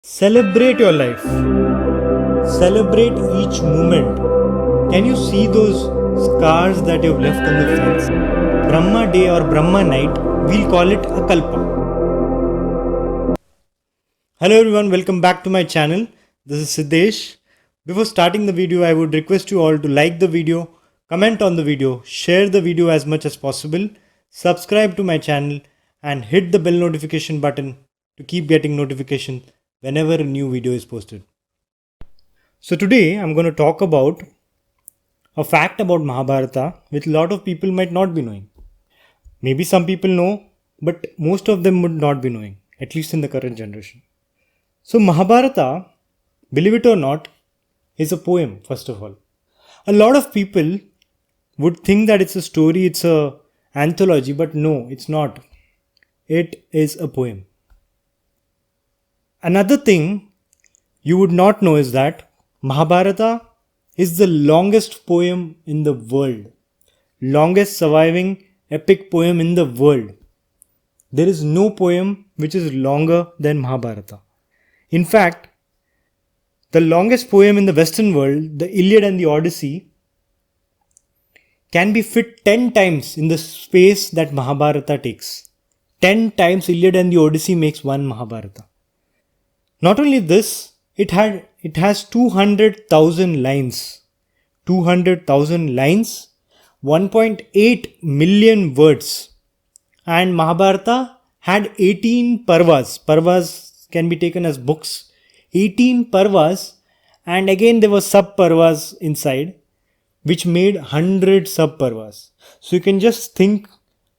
Celebrate your life. Celebrate each moment. Can you see those scars that you've left on the fence? Brahma Day or Brahma Night, we'll call it a Kalpa. Hello everyone, welcome back to my channel. This is Siddesh. Before starting the video, I would request you all to like the video, comment on the video, share the video as much as possible, subscribe to my channel and hit the bell notification button to keep getting notification whenever a new video is posted. So today I'm going to talk about a fact about Mahabharata which a lot of people might not be knowing. Maybe some people know, but most of them would not be knowing, at least in the current generation. So Mahabharata, believe it or not, is a poem, first of all. A lot of people would think that it's a story, it's a anthology, but no, it's not. It is a poem. Another thing you would not know is that Mahabharata is the longest poem in the world. Longest surviving epic poem in the world. There is no poem which is longer than Mahabharata. In fact, the longest poem in the Western world, the Iliad and the Odyssey, can be fit 10 times in the space that Mahabharata takes. 10 times Iliad and the Odyssey makes one Mahabharata. Not only this, it has 200,000 lines. 200,000 lines, 1.8 million words. And Mahabharata had 18 parvas. Parvas can be taken as books. 18 parvas, and again there were sub-parvas inside, which made 100 sub-parvas. So you can just think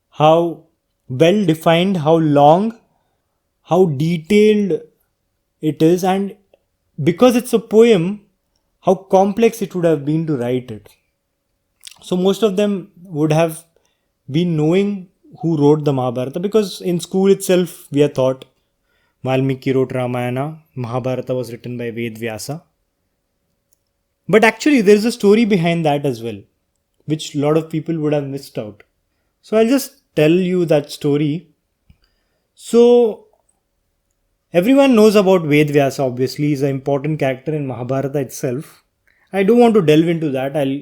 how well defined, how long, how detailed it is, and because it's a poem, how complex it would have been to write it. So most of them would have been knowing who wrote the Mahabharata, because in school itself we are taught Valmiki wrote Ramayana, Mahabharata was written by Ved Vyasa. But actually there is a story behind that as well, which a lot of people would have missed out. So I'll just tell you that story. So everyone knows about Ved Vyasa, obviously. He's an important character in Mahabharata itself. I don't want to delve into that. I'll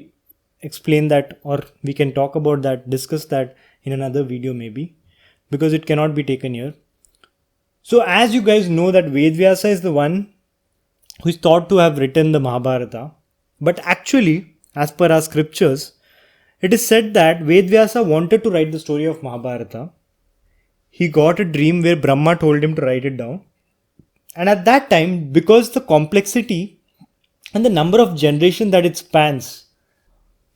explain that, or we can talk about that, discuss that in another video maybe, because it cannot be taken here. So as you guys know that Ved Vyasa is the one who is thought to have written the Mahabharata. But actually, as per our scriptures, it is said that Ved Vyasa wanted to write the story of Mahabharata. He got a dream where Brahma told him to write it down. And at that time, because the complexity and the number of generations that it spans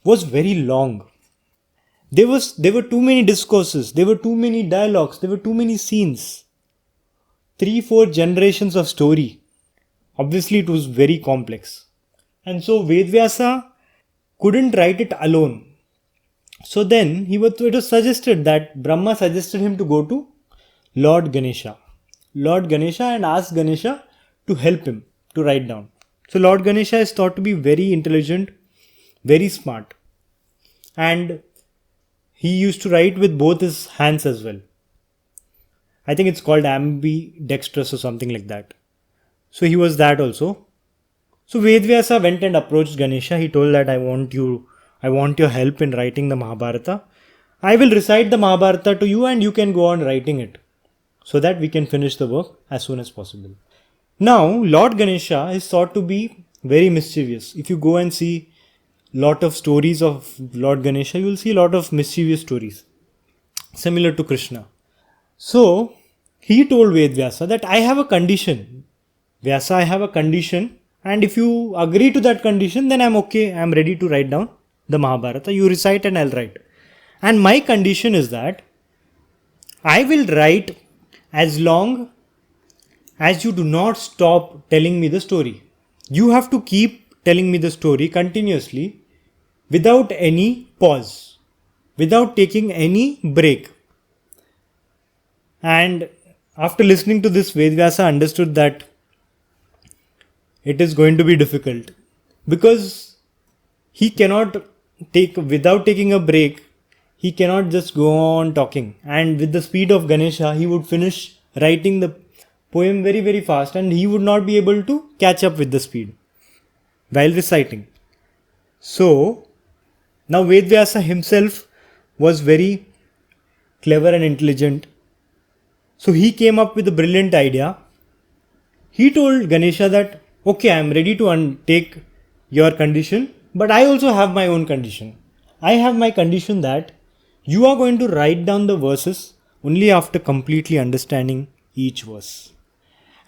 was very long, there were too many discourses, there were too many dialogues, there were too many scenes. 3-4 generations of story. Obviously, it was very complex. And so Ved Vyasa couldn't write it alone. So then it was suggested that Brahma suggested him to go to Lord Ganesha. Lord Ganesha, and ask Ganesha to help him to write down. So Lord Ganesha is thought to be very intelligent, very smart. And he used to write with both his hands as well. I think it's called ambidextrous or something like that. So he was that also. So Ved Vyasa went and approached Ganesha. He told that I want your help in writing the Mahabharata. I will recite the Mahabharata to you and you can go on writing it, so that we can finish the work as soon as possible. Now, Lord Ganesha is thought to be very mischievous. If you go and see lot of stories of Lord Ganesha, you will see a lot of mischievous stories, similar to Krishna. So, he told Ved Vyasa that I have a condition. Vyasa, I have a condition, and if you agree to that condition, then I'm okay. I'm ready to write down the Mahabharata. You recite and I'll write. And my condition is that I will write as long as you do not stop telling me the story. You have to keep telling me the story continuously without any pause, without taking any break. And after listening to this, Ved Vyasa understood that it is going to be difficult, because he cannot without taking a break, he cannot just go on talking. And with the speed of Ganesha, he would finish writing the poem very, very fast, and he would not be able to catch up with the speed while reciting. So, now Vedvyasa himself was very clever and intelligent. So, he came up with a brilliant idea. He told Ganesha that, okay, I am ready to take your condition, but I also have my own condition. I have my condition that you are going to write down the verses only after completely understanding each verse.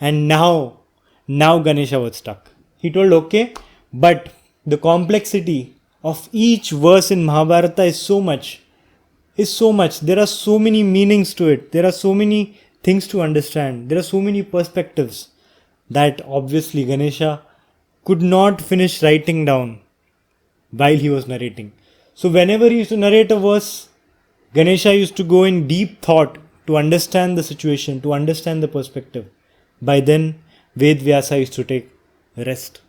And now Ganesha was stuck. He told, okay, but the complexity of each verse in Mahabharata is so much. There are so many meanings to it. There are so many things to understand. There are so many perspectives that obviously Ganesha could not finish writing down while he was narrating. So whenever he used to narrate a verse, Ganesha used to go in deep thought to understand the situation, to understand the perspective. By then, Vedvyasa used to take rest.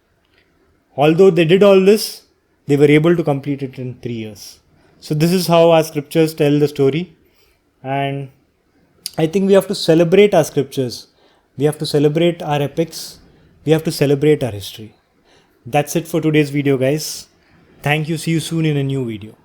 Although they did all this, they were able to complete it in 3 years. So this is how our scriptures tell the story. And I think we have to celebrate our scriptures. We have to celebrate our epics. We have to celebrate our history. That's it for today's video, guys. Thank you. See you soon in a new video.